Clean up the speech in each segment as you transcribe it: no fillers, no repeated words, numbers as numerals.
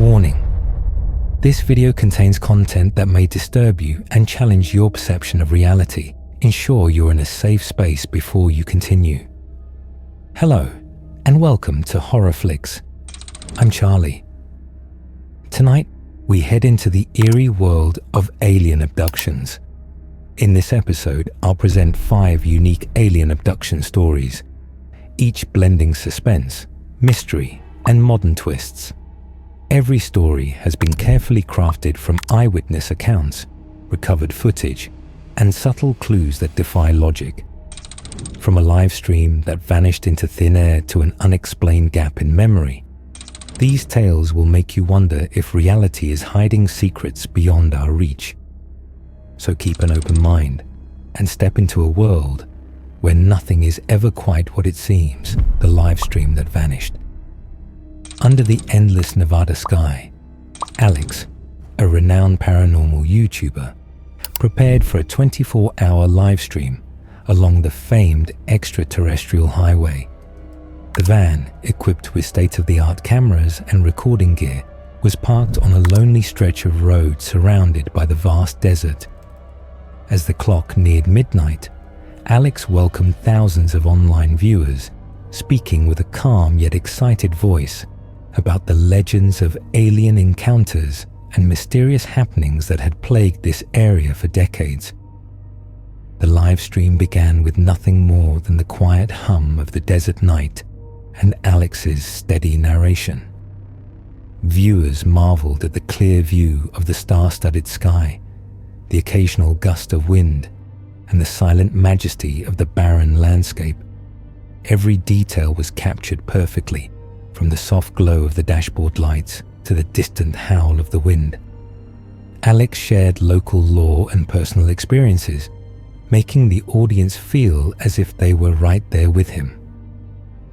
Warning: this video contains content that may disturb you and challenge your perception of reality. Ensure you're in a safe space before you continue. Hello, and welcome to Horror Flix. I'm Charlie. Tonight, we head into the eerie world of alien abductions. In this episode, I'll present 5 unique alien abduction stories, each blending suspense, mystery, and modern twists. Every story has been carefully crafted from eyewitness accounts, recovered footage, and subtle clues that defy logic. From a live stream that vanished into thin air to an unexplained gap in memory, these tales will make you wonder if reality is hiding secrets beyond our reach. So keep an open mind and step into a world where nothing is ever quite what it seems, the live stream that vanished. Under the endless Nevada sky, Alex, a renowned paranormal YouTuber, prepared for a 24-hour live stream along the famed extraterrestrial highway. The van, equipped with state-of-the-art cameras and recording gear, was parked on a lonely stretch of road surrounded by the vast desert. As the clock neared midnight, Alex welcomed thousands of online viewers, speaking with a calm yet excited voice about the legends of alien encounters and mysterious happenings that had plagued this area for decades. The live stream began with nothing more than the quiet hum of the desert night and Alex's steady narration. Viewers marveled at the clear view of the star-studded sky, the occasional gust of wind, and the silent majesty of the barren landscape. Every detail was captured perfectly, from the soft glow of the dashboard lights to the distant howl of the wind. Alex shared local lore and personal experiences, making the audience feel as if they were right there with him.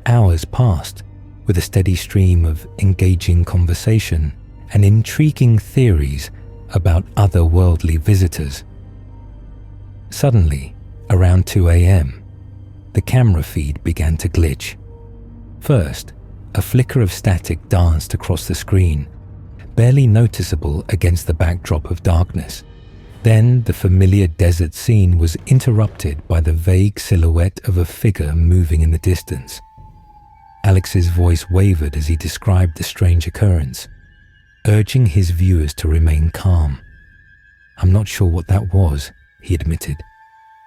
Hours passed, with a steady stream of engaging conversation and intriguing theories about otherworldly visitors. Suddenly, around 2 a.m., the camera feed began to glitch. First, a flicker of static danced across the screen, barely noticeable against the backdrop of darkness. Then the familiar desert scene was interrupted by the vague silhouette of a figure moving in the distance. Alex's voice wavered as he described the strange occurrence, urging his viewers to remain calm. "I'm not sure what that was," he admitted,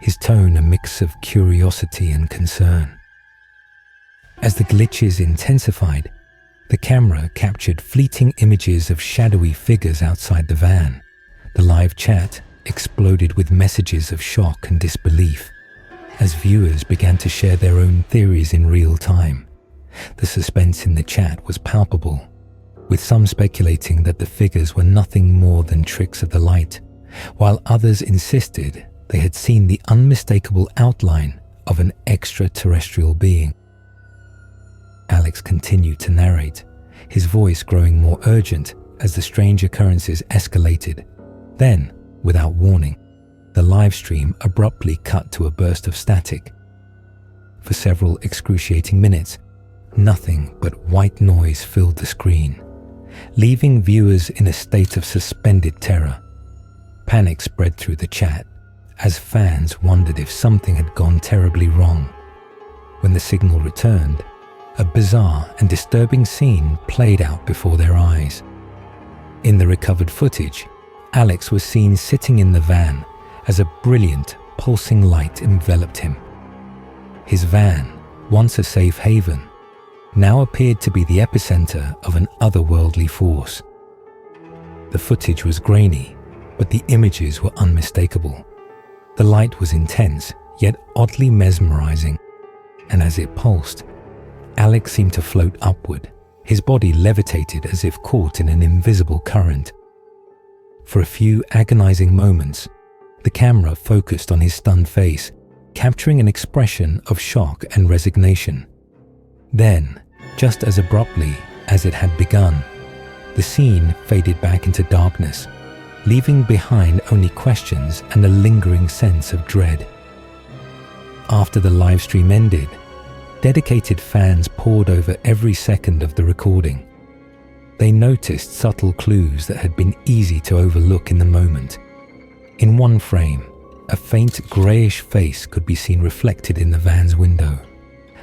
his tone a mix of curiosity and concern. As the glitches intensified, the camera captured fleeting images of shadowy figures outside the van. The live chat exploded with messages of shock and disbelief as viewers began to share their own theories in real time. The suspense in the chat was palpable, with some speculating that the figures were nothing more than tricks of the light, while others insisted they had seen the unmistakable outline of an extraterrestrial being. Alex continued to narrate, his voice growing more urgent as the strange occurrences escalated. Then, without warning, the live stream abruptly cut to a burst of static. For several excruciating minutes, nothing but white noise filled the screen, leaving viewers in a state of suspended terror. Panic spread through the chat as fans wondered if something had gone terribly wrong. When the signal returned, a bizarre and disturbing scene played out before their eyes. In the recovered footage, Alex was seen sitting in the van as a brilliant, pulsing light enveloped him. His van, once a safe haven, now appeared to be the epicenter of an otherworldly force. The footage was grainy, but the images were unmistakable. The light was intense, yet oddly mesmerizing, and as it pulsed, Alex seemed to float upward, his body levitated as if caught in an invisible current. For a few agonizing moments, the camera focused on his stunned face, capturing an expression of shock and resignation. Then, just as abruptly as it had begun, the scene faded back into darkness, leaving behind only questions and a lingering sense of dread. After the live stream ended, dedicated fans pored over every second of the recording. they noticed subtle clues that had been easy to overlook in the moment. In one frame, a faint greyish face could be seen reflected in the van's window,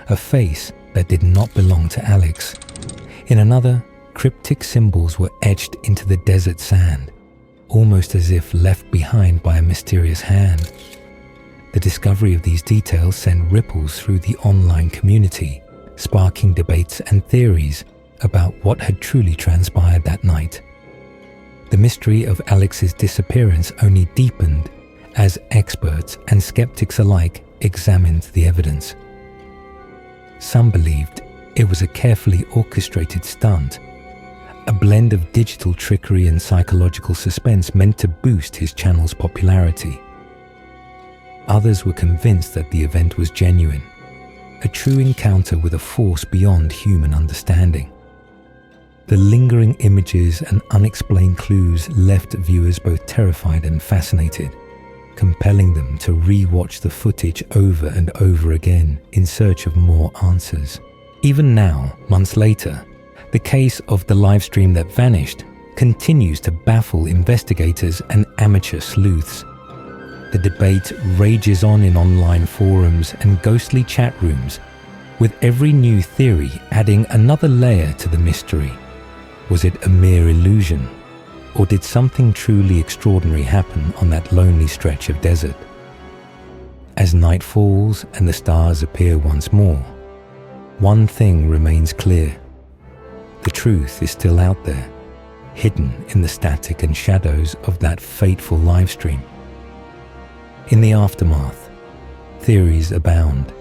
a face that did not belong to Alex. In another, cryptic symbols were etched into the desert sand, almost as if left behind by a mysterious hand. The discovery of these details sent ripples through the online community, sparking debates and theories about what had truly transpired that night. The mystery of Alex's disappearance only deepened as experts and skeptics alike examined the evidence. Some believed it was a carefully orchestrated stunt, a blend of digital trickery and psychological suspense meant to boost his channel's popularity. Others were convinced that the event was genuine, a true encounter with a force beyond human understanding. The lingering images and unexplained clues left viewers both terrified and fascinated, compelling them to re-watch the footage over and over again in search of more answers. Even now, months later, the case of the live stream that vanished continues to baffle investigators and amateur sleuths. The debate rages on in online forums and ghostly chat rooms, with every new theory adding another layer to the mystery. Was it a mere illusion, or did something truly extraordinary happen on that lonely stretch of desert? As night falls and the stars appear once more, one thing remains clear. The truth is still out there, hidden in the static and shadows of that fateful livestream. In the aftermath, theories abound.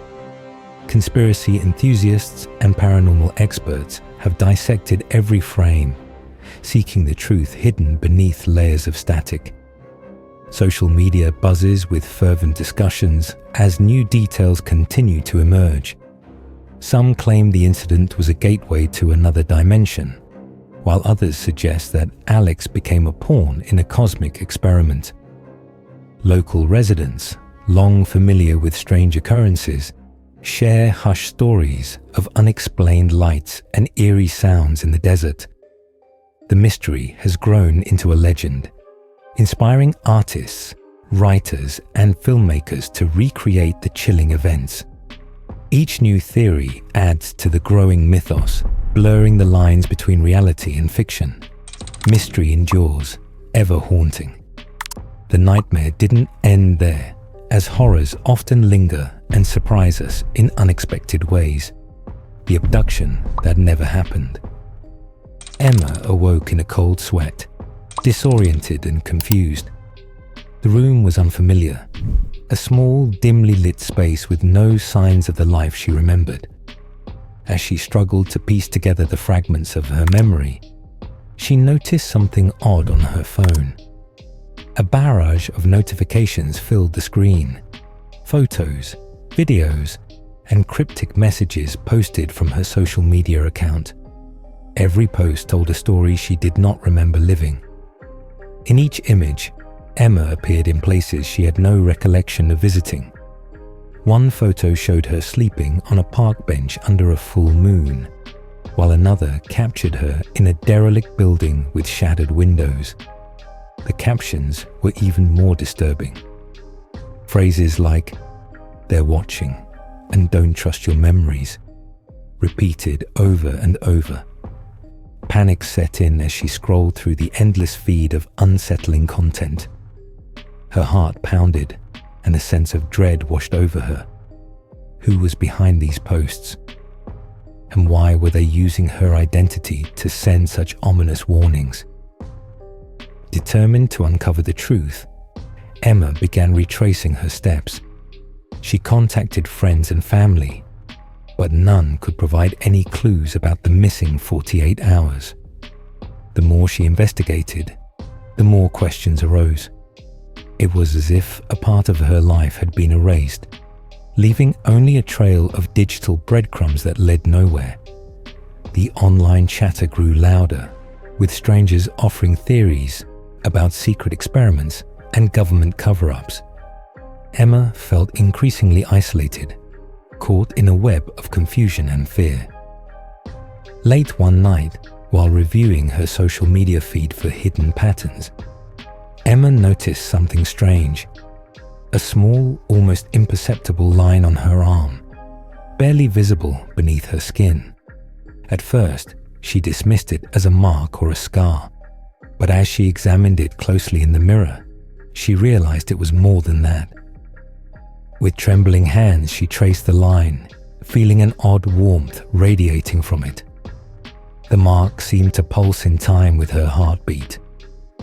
Conspiracy enthusiasts and paranormal experts have dissected every frame, seeking the truth hidden beneath layers of static. Social media buzzes with fervent discussions as new details continue to emerge. Some claim the incident was a gateway to another dimension, while others suggest that Alex became a pawn in a cosmic experiment. Local residents, long familiar with strange occurrences, share hushed stories of unexplained lights and eerie sounds in the desert. The mystery has grown into a legend, inspiring artists, writers, and filmmakers to recreate the chilling events. Each new theory adds to the growing mythos, blurring the lines between reality and fiction. Mystery endures, ever haunting. The nightmare didn't end there, as horrors often linger and surprise us in unexpected ways. The abduction that never happened. Emma awoke in a cold sweat, disoriented and confused. The room was unfamiliar, a small, dimly lit space with no signs of the life she remembered. As she struggled to piece together the fragments of her memory, she noticed something odd on her phone. A barrage of notifications filled the screen. Photos, videos, and cryptic messages posted from her social media account. Every post told a story she did not remember living. In each image, Emma appeared in places she had no recollection of visiting. One photo showed her sleeping on a park bench under a full moon, while another captured her in a derelict building with shattered windows. The captions were even more disturbing. Phrases like, "They're watching," and "Don't trust your memories," repeated over and over. Panic set in as she scrolled through the endless feed of unsettling content. Her heart pounded, and a sense of dread washed over her. Who was behind these posts? And why were they using her identity to send such ominous warnings? Determined to uncover the truth, Emma began retracing her steps. She contacted friends and family, but none could provide any clues about the missing 48 hours. The more she investigated, the more questions arose. It was as if a part of her life had been erased, leaving only a trail of digital breadcrumbs that led nowhere. The online chatter grew louder, with strangers offering theories about secret experiments and government cover-ups. Emma felt increasingly isolated, caught in a web of confusion and fear. Late one night, While reviewing her social media feed for hidden patterns, Emma noticed something strange. A small, almost imperceptible line on her arm, barely visible beneath her skin. At first, she dismissed it as a mark or a scar, but as she examined it closely in the mirror, she realized it was more than that. With trembling hands, she traced the line, feeling an odd warmth radiating from it. The mark seemed to pulse in time with her heartbeat,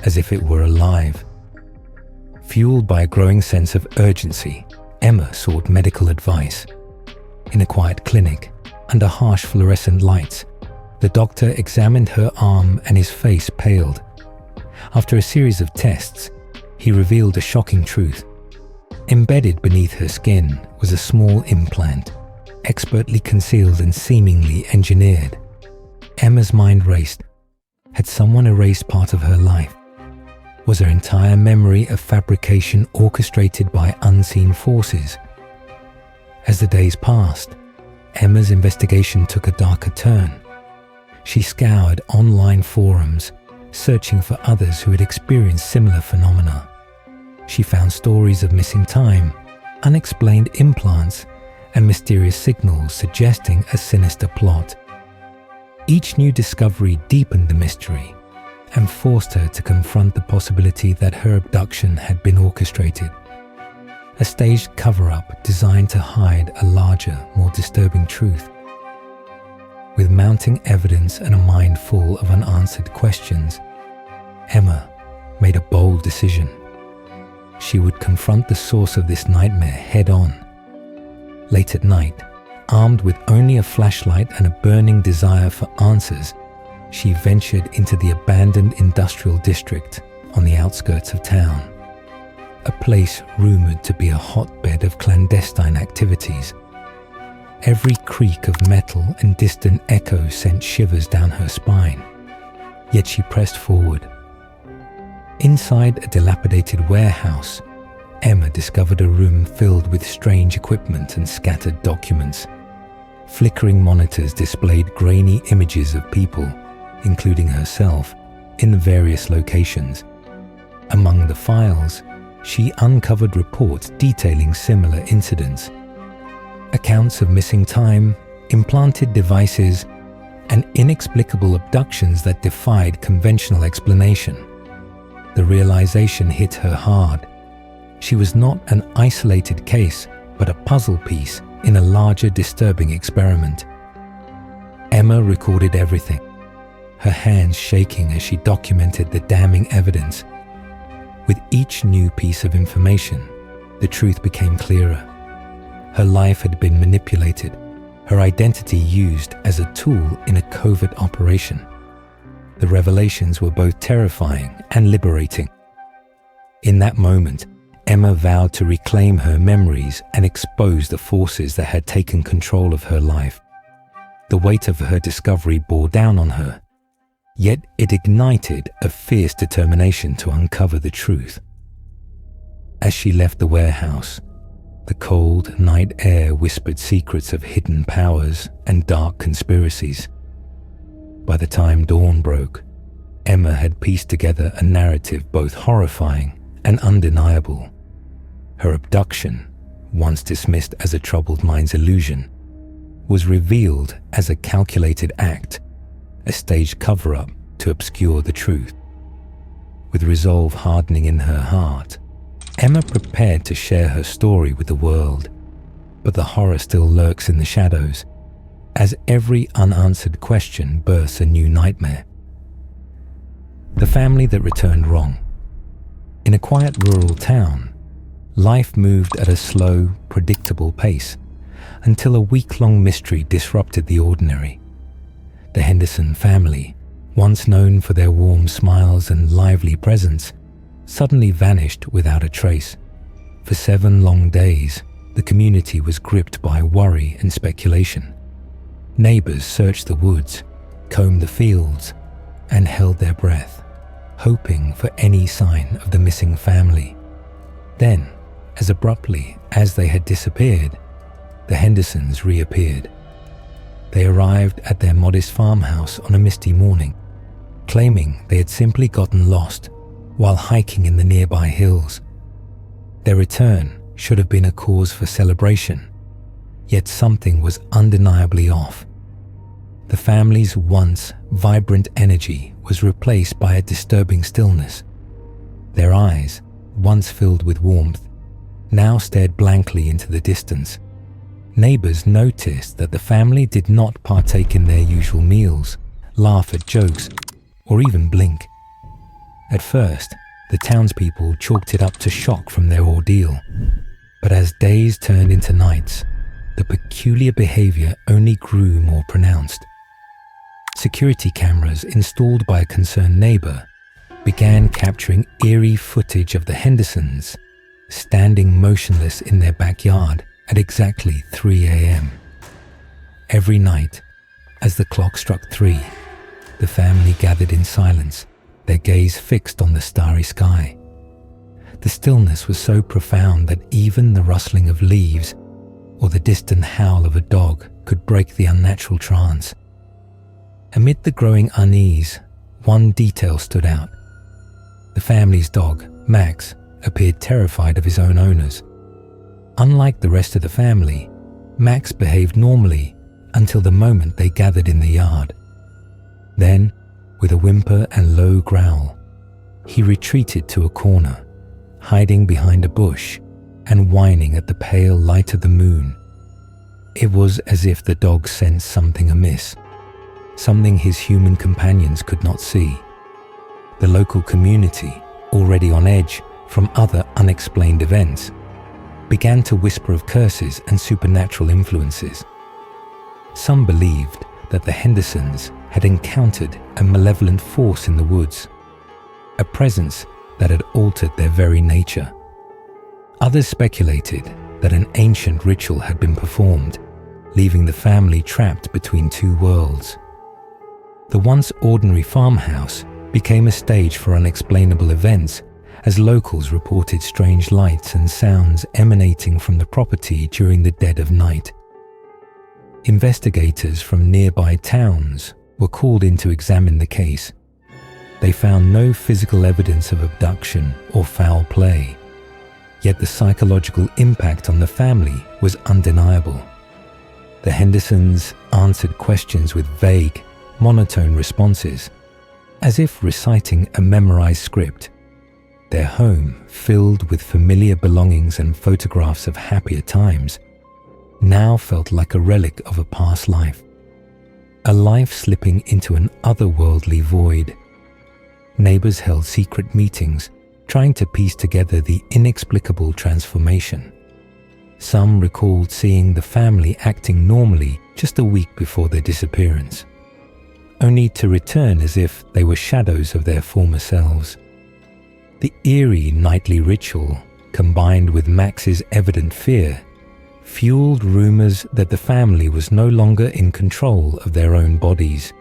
as if it were alive. Fueled by a growing sense of urgency, Emma sought medical advice. In a quiet clinic, under harsh fluorescent lights, the doctor examined her arm and his face paled. After a series of tests, he revealed a shocking truth. Embedded beneath her skin was a small implant, expertly concealed and seemingly engineered. Emma's mind raced. Had someone erased part of her life? Was her entire memory a fabrication orchestrated by unseen forces? As the days passed, Emma's investigation took a darker turn. She scoured online forums, searching for others who had experienced similar phenomena. She found stories of missing time, unexplained implants, and mysterious signals suggesting a sinister plot. Each new discovery deepened the mystery and forced her to confront the possibility that her abduction had been orchestrated. A staged cover-up designed to hide a larger, more disturbing truth. With mounting evidence and a mind full of unanswered questions, Emma made a bold decision. She would confront the source of this nightmare head-on. Late at night, armed with only a flashlight and a burning desire for answers, she ventured into the abandoned industrial district on the outskirts of town, a place rumored to be a hotbed of clandestine activities. Every creak of metal and distant echo sent shivers down her spine, yet she pressed forward. Inside a dilapidated warehouse, Emma discovered a room filled with strange equipment and scattered documents. Flickering monitors displayed grainy images of people, including herself, in various locations. Among the files, she uncovered reports detailing similar incidents. Accounts of missing time, implanted devices, and inexplicable abductions that defied conventional explanation. The realization hit her hard. She was not an isolated case, but a puzzle piece in a larger disturbing experiment. Emma recorded everything, her hands shaking as she documented the damning evidence. With each new piece of information, the truth became clearer. Her life had been manipulated, her identity used as a tool in a covert operation. The revelations were both terrifying and liberating. In that moment, Emma vowed to reclaim her memories and expose the forces that had taken control of her life. The weight of her discovery bore down on her, yet it ignited a fierce determination to uncover the truth. As she left the warehouse, the cold night air whispered secrets of hidden powers and dark conspiracies. By the time dawn broke, Emma had pieced together a narrative both horrifying and undeniable. Her abduction, once dismissed as a troubled mind's illusion, was revealed as a calculated act, a staged cover-up to obscure the truth. With resolve hardening in her heart, Emma prepared to share her story with the world, but the horror still lurks in the shadows, as every unanswered question births a new nightmare. The family that returned wrong. In a quiet rural town, life moved at a slow, predictable pace until a week-long mystery disrupted the ordinary. The Henderson family, once known for their warm smiles and lively presence, suddenly vanished without a trace. For 7 long days, the community was gripped by worry and speculation. Neighbors searched the woods, combed the fields, and held their breath, hoping for any sign of the missing family. Then, as abruptly as they had disappeared, the Hendersons reappeared. they arrived at their modest farmhouse on a misty morning, claiming they had simply gotten lost while hiking in the nearby hills. Their return should have been a cause for celebration, yet something was undeniably off. The family's once vibrant energy was replaced by a disturbing stillness. Their eyes, once filled with warmth, now stared blankly into the distance. Neighbors noticed that the family did not partake in their usual meals, laugh at jokes, or even blink. At first, the townspeople chalked it up to shock from their ordeal, but as days turned into nights, the peculiar behavior only grew more pronounced. Security cameras installed by a concerned neighbor began capturing eerie footage of the Hendersons standing motionless in their backyard at exactly 3 a.m. Every night, as the clock struck 3, the family gathered in silence, their gaze fixed on the starry sky. The stillness was so profound that even the rustling of leaves or the distant howl of a dog could break the unnatural trance. Amid the growing unease, one detail stood out. The family's dog, Max, appeared terrified of his own owners. Unlike the rest of the family, Max behaved normally until the moment they gathered in the yard. Then, with a whimper and low growl, he retreated to a corner, hiding behind a bush and whining at the pale light of the moon. It was as if the dog sensed something amiss, something his human companions could not see. The local community, already on edge from other unexplained events, began to whisper of curses and supernatural influences. Some believed that the Hendersons had encountered a malevolent force in the woods, a presence that had altered their very nature. Others speculated that an ancient ritual had been performed, leaving the family trapped between two worlds. The once ordinary farmhouse became a stage for unexplainable events as locals reported strange lights and sounds emanating from the property during the dead of night. Investigators from nearby towns were called in to examine the case. They found no physical evidence of abduction or foul play, yet the psychological impact on the family was undeniable. The Hendersons answered questions with vague, monotone responses, as if reciting a memorized script. Their home, filled with familiar belongings and photographs of happier times, now felt like a relic of a past life, a life slipping into an otherworldly void. Neighbors held secret meetings, trying to piece together the inexplicable transformation. Some recalled seeing the family acting normally just a week before their disappearance, only to return as if they were shadows of their former selves. The eerie nightly ritual, combined with Max's evident fear, fueled rumors that the family was no longer in control of their own bodies.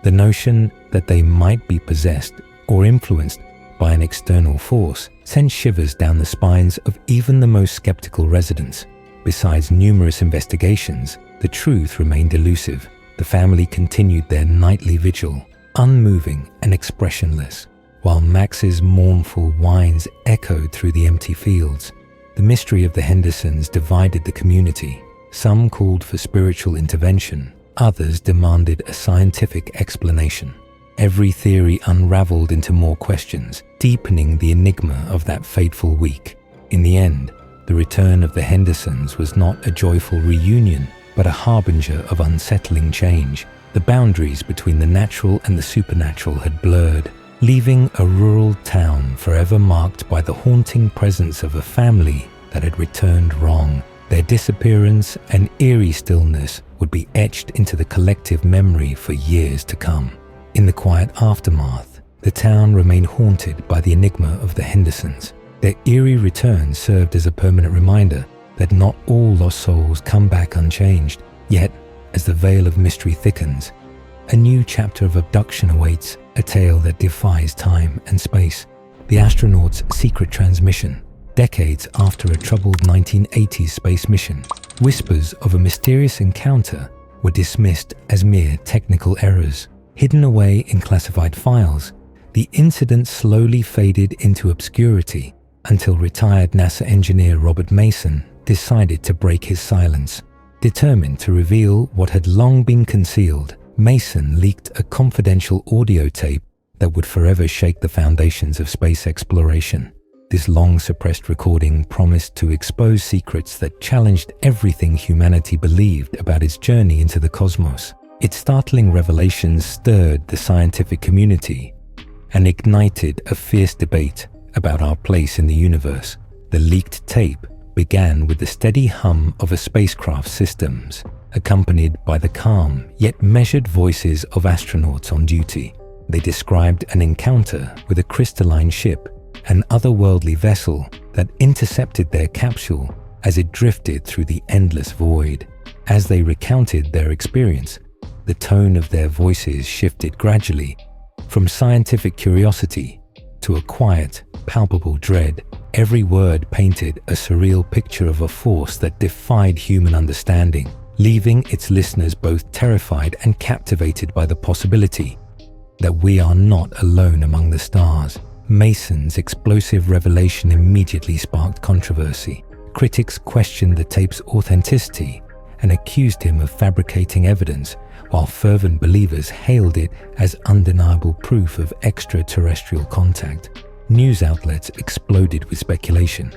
The notion that they might be possessed or influenced by an external force sent shivers down the spines of even the most skeptical residents. Besides numerous investigations, the truth remained elusive. The family continued their nightly vigil, unmoving and expressionless, while Max's mournful whines echoed through the empty fields. The mystery of the Hendersons divided the community. Some called for spiritual intervention, others demanded a scientific explanation. Every theory unraveled into more questions, deepening the enigma of that fateful week. In the end, the return of the Hendersons was not a joyful reunion, but a harbinger of unsettling change. The boundaries between the natural and the supernatural had blurred, leaving a rural town forever marked by the haunting presence of a family that had returned wrong. Their disappearance and eerie stillness would be etched into the collective memory for years to come. In the quiet aftermath, the town remained haunted by the enigma of the Hendersons. Their eerie return served as a permanent reminder that not all lost souls come back unchanged. Yet, as the veil of mystery thickens, a new chapter of abduction awaits, a tale that defies time and space. The astronaut's secret transmission, decades after a troubled 1980s space mission, whispers of a mysterious encounter were dismissed as mere technical errors. Hidden away in classified files, the incident slowly faded into obscurity until retired NASA engineer Robert Mason decided to break his silence. Determined to reveal what had long been concealed, Mason leaked a confidential audio tape that would forever shake the foundations of space exploration. This long-suppressed recording promised to expose secrets that challenged everything humanity believed about its journey into the cosmos. Its startling revelations stirred the scientific community and ignited a fierce debate about our place in the universe. The leaked tape began with the steady hum of a spacecraft's systems, accompanied by the calm yet measured voices of astronauts on duty. They described an encounter with a crystalline ship, an otherworldly vessel that intercepted their capsule as it drifted through the endless void. As they recounted their experience, the tone of their voices shifted gradually from scientific curiosity to a quiet, palpable dread. Every word painted a surreal picture of a force that defied human understanding, leaving its listeners both terrified and captivated by the possibility that we are not alone among the stars. Mason's explosive revelation immediately sparked controversy. Critics questioned the tape's authenticity and accused him of fabricating evidence, while fervent believers hailed it as undeniable proof of extraterrestrial contact. News outlets exploded with speculation,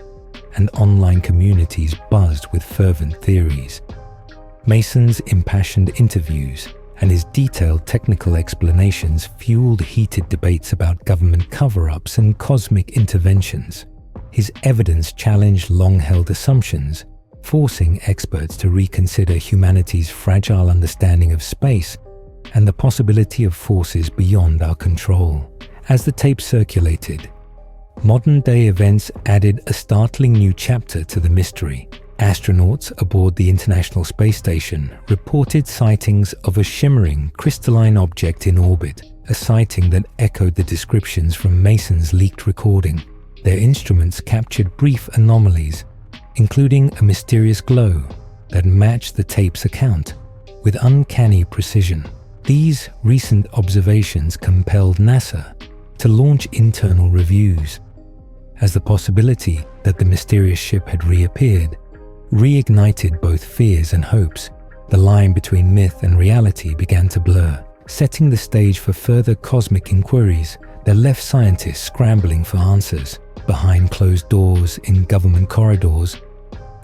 and online communities buzzed with fervent theories. Mason's impassioned interviews and his detailed technical explanations fueled heated debates about government cover-ups and cosmic interventions. His evidence challenged long-held assumptions, forcing experts to reconsider humanity's fragile understanding of space and the possibility of forces beyond our control. As the tape circulated, modern-day events added a startling new chapter to the mystery. Astronauts aboard the International Space Station reported sightings of a shimmering, crystalline object in orbit, a sighting that echoed the descriptions from Mason's leaked recording. Their instruments captured brief anomalies, including a mysterious glow that matched the tape's account with uncanny precision. These recent observations compelled NASA to launch internal reviews, as the possibility that the mysterious ship had reappeared reignited both fears and hopes. The line between myth and reality began to blur, setting the stage for further cosmic inquiries that left scientists scrambling for answers. Behind closed doors in government corridors,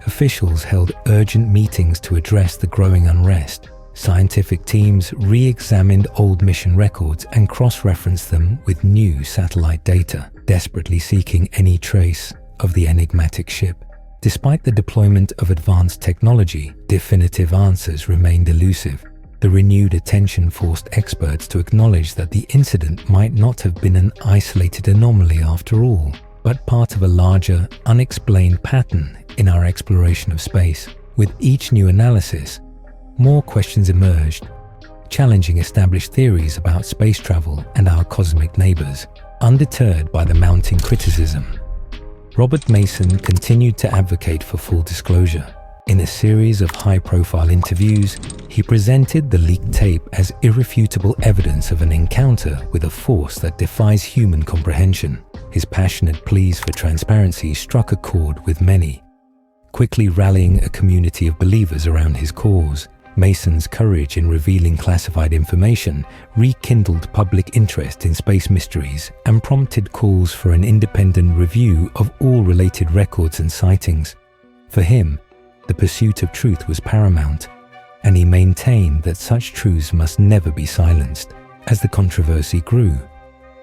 officials held urgent meetings to address the growing unrest. Scientific teams re-examined old mission records and cross-referenced them with new satellite data, desperately seeking any trace of the enigmatic ship. Despite the deployment of advanced technology, definitive answers remained elusive. The renewed attention forced experts to acknowledge that the incident might not have been an isolated anomaly after all, but part of a larger, unexplained pattern in our exploration of space. With each new analysis, more questions emerged, challenging established theories about space travel and our cosmic neighbors. Undeterred by the mounting criticism, Robert Mason continued to advocate for full disclosure. In a series of high-profile interviews, he presented the leaked tape as irrefutable evidence of an encounter with a force that defies human comprehension. His passionate pleas for transparency struck a chord with many, quickly rallying a community of believers around his cause. Mason's courage in revealing classified information rekindled public interest in space mysteries and prompted calls for an independent review of all related records and sightings. For him, the pursuit of truth was paramount, and he maintained that such truths must never be silenced. As the controversy grew,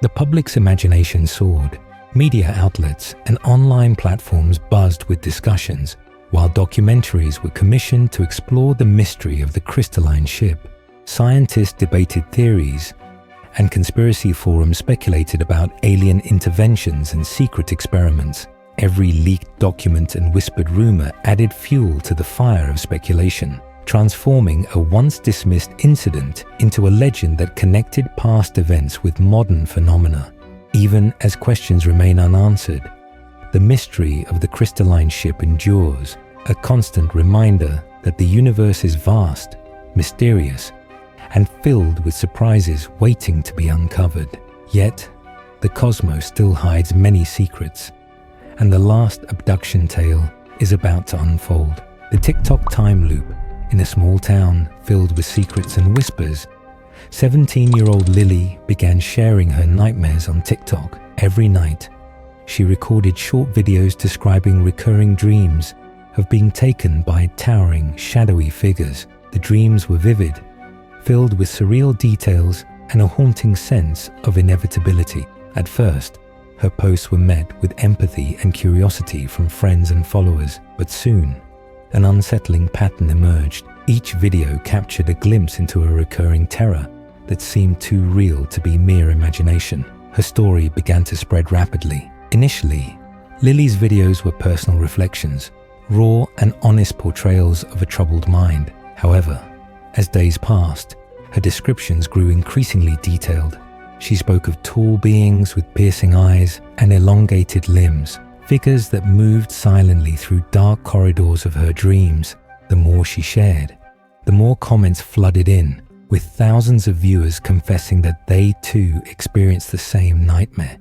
the public's imagination soared. Media outlets and online platforms buzzed with discussions, while documentaries were commissioned to explore the mystery of the crystalline ship. Scientists debated theories, and conspiracy forums speculated about alien interventions and secret experiments. Every leaked document and whispered rumor added fuel to the fire of speculation, transforming a once dismissed incident into a legend that connected past events with modern phenomena. Even as questions remain unanswered, the mystery of the crystalline ship endures, a constant reminder that the universe is vast, mysterious, and filled with surprises waiting to be uncovered. Yet, the cosmos still hides many secrets, and the last abduction tale is about to unfold. The TikTok time loop. In a small town filled with secrets and whispers, 17-year-old Lily began sharing her nightmares on TikTok every night. She recorded short videos describing recurring dreams of being taken by towering, shadowy figures. The dreams were vivid, filled with surreal details and a haunting sense of inevitability. At first, her posts were met with empathy and curiosity from friends and followers, but soon, an unsettling pattern emerged. Each video captured a glimpse into a recurring terror that seemed too real to be mere imagination. Her story began to spread rapidly. Initially, Lily's videos were personal reflections, raw and honest portrayals of a troubled mind. However, as days passed, her descriptions grew increasingly detailed. She spoke of tall beings with piercing eyes and elongated limbs, figures that moved silently through dark corridors of her dreams. The more she shared, the more comments flooded in, with thousands of viewers confessing that they too experienced the same nightmare.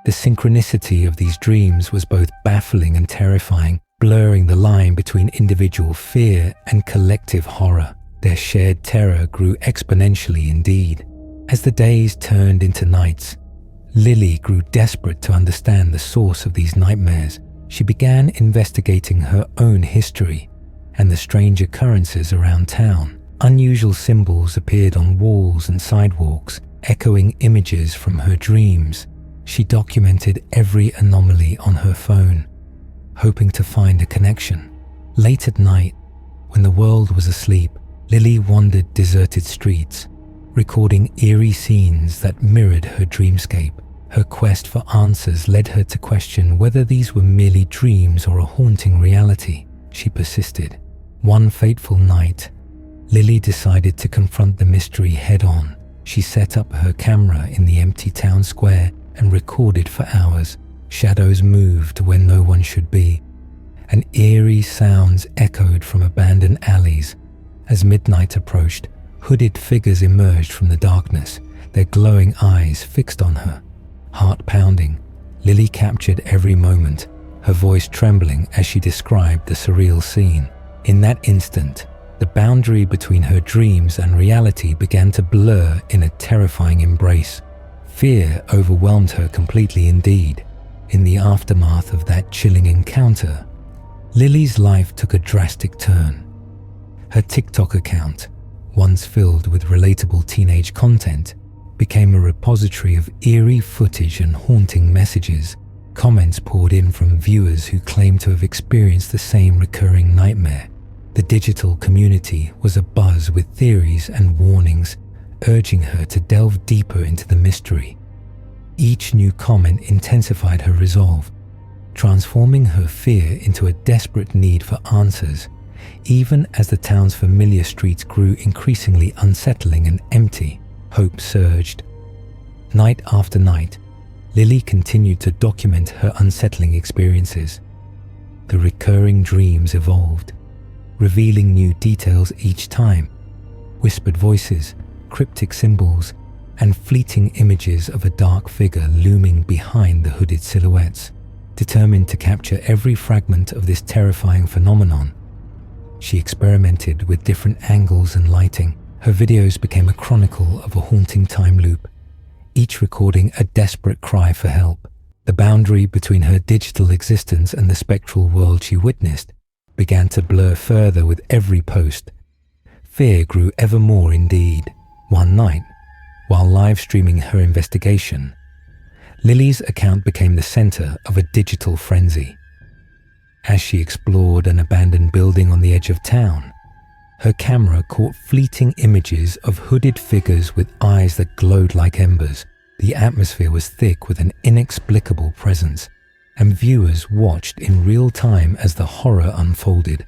The synchronicity of these dreams was both baffling and terrifying, blurring the line between individual fear and collective horror. Their shared terror grew exponentially indeed. As the days turned into nights, Lily grew desperate to understand the source of these nightmares. She began investigating her own history and the strange occurrences around town. Unusual symbols appeared on walls and sidewalks, echoing images from her dreams. She documented every anomaly on her phone, hoping to find a connection. Late at night, when the world was asleep, Lily wandered deserted streets, recording eerie scenes that mirrored her dreamscape. Her quest for answers led her to question whether these were merely dreams or a haunting reality. She persisted. One fateful night, Lily decided to confront the mystery head-on. She set up her camera in the empty town square and recorded for hours. Shadows moved when no one should be, and eerie sounds echoed from abandoned alleys. As midnight approached, hooded figures emerged from the darkness, their glowing eyes fixed on her. Heart pounding, Lily captured every moment, her voice trembling as she described the surreal scene. In that instant, the boundary between her dreams and reality began to blur in a terrifying embrace. Fear overwhelmed her completely indeed. In the aftermath of that chilling encounter, Lily's life took a drastic turn. Her TikTok account, once filled with relatable teenage content, became a repository of eerie footage and haunting messages. Comments poured in from viewers who claimed to have experienced the same recurring nightmare. The digital community was abuzz with theories and warnings, urging her to delve deeper into the mystery. Each new comment intensified her resolve, transforming her fear into a desperate need for answers. Even as the town's familiar streets grew increasingly unsettling and empty, hope surged. Night after night, Lily continued to document her unsettling experiences. The recurring dreams evolved, revealing new details each time: whispered voices, cryptic symbols, and fleeting images of a dark figure looming behind the hooded silhouettes. Determined to capture every fragment of this terrifying phenomenon, she experimented with different angles and lighting. Her videos became a chronicle of a haunting time loop, each recording a desperate cry for help. The boundary between her digital existence and the spectral world she witnessed began to blur further with every post. Fear grew ever more indeed. One night, while live streaming her investigation, Lily's account became the center of a digital frenzy. As she explored an abandoned building on the edge of town, her camera caught fleeting images of hooded figures with eyes that glowed like embers. The atmosphere was thick with an inexplicable presence, and viewers watched in real time as the horror unfolded.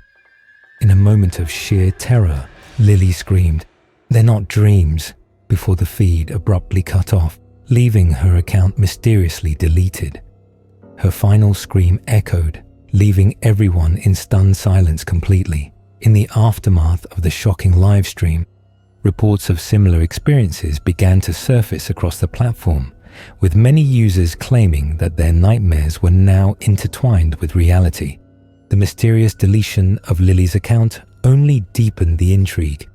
In a moment of sheer terror, Lily screamed, "They're not dreams," before the feed abruptly cut off, leaving her account mysteriously deleted. Her final scream echoed, leaving everyone in stunned silence completely. In the aftermath of the shocking live stream, Reports of similar experiences began to surface across the platform, with many users claiming that their nightmares were now intertwined with reality. The mysterious deletion of Lily's account only deepened the intrigue,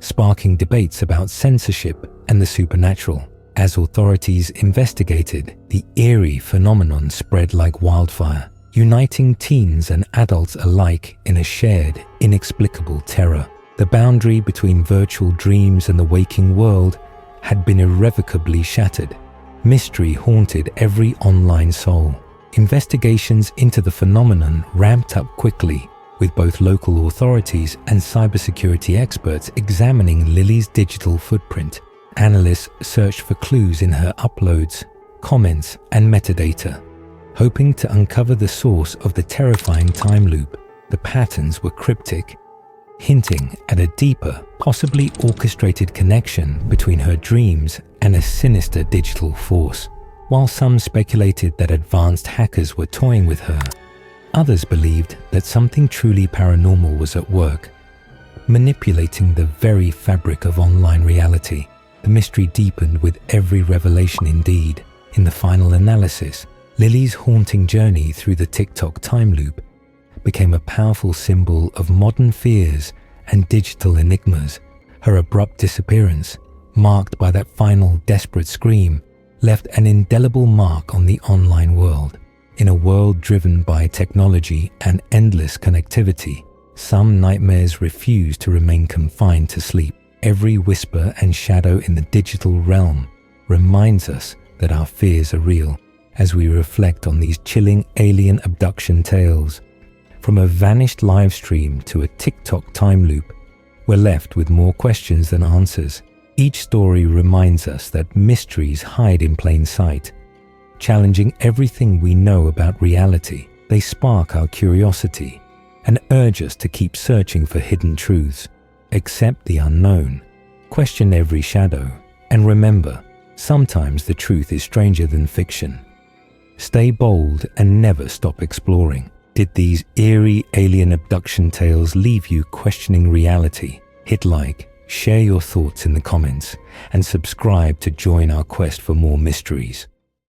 sparking debates about censorship and the supernatural. As authorities investigated, the eerie phenomenon spread like wildfire, uniting teens and adults alike in a shared, inexplicable terror. The boundary between virtual dreams and the waking world had been irrevocably shattered. Mystery haunted every online soul. Investigations into the phenomenon ramped up quickly, with both local authorities and cybersecurity experts examining Lily's digital footprint. Analysts searched for clues in her uploads, comments, and metadata, hoping to uncover the source of the terrifying time loop. The patterns were cryptic, hinting at a deeper, possibly orchestrated connection between her dreams and a sinister digital force. While some speculated that advanced hackers were toying with her, others believed that something truly paranormal was at work, manipulating the very fabric of online reality. The mystery deepened with every revelation indeed. In the final analysis, Lily's haunting journey through the TikTok time loop became a powerful symbol of modern fears and digital enigmas. Her abrupt disappearance, marked by that final desperate scream, left an indelible mark on the online world. In a world driven by technology and endless connectivity, some nightmares refuse to remain confined to sleep. Every whisper and shadow in the digital realm reminds us that our fears are real. As we reflect on these chilling alien abduction tales, from a vanished live stream to a TikTok time loop, we're left with more questions than answers. Each story reminds us that mysteries hide in plain sight, challenging everything we know about reality. They spark our curiosity and urge us to keep searching for hidden truths. Accept the unknown, question every shadow, and remember, sometimes the truth is stranger than fiction. Stay bold and never stop exploring. Did these eerie alien abduction tales leave you questioning reality? Hit like, share your thoughts in the comments, and subscribe to join our quest for more mysteries.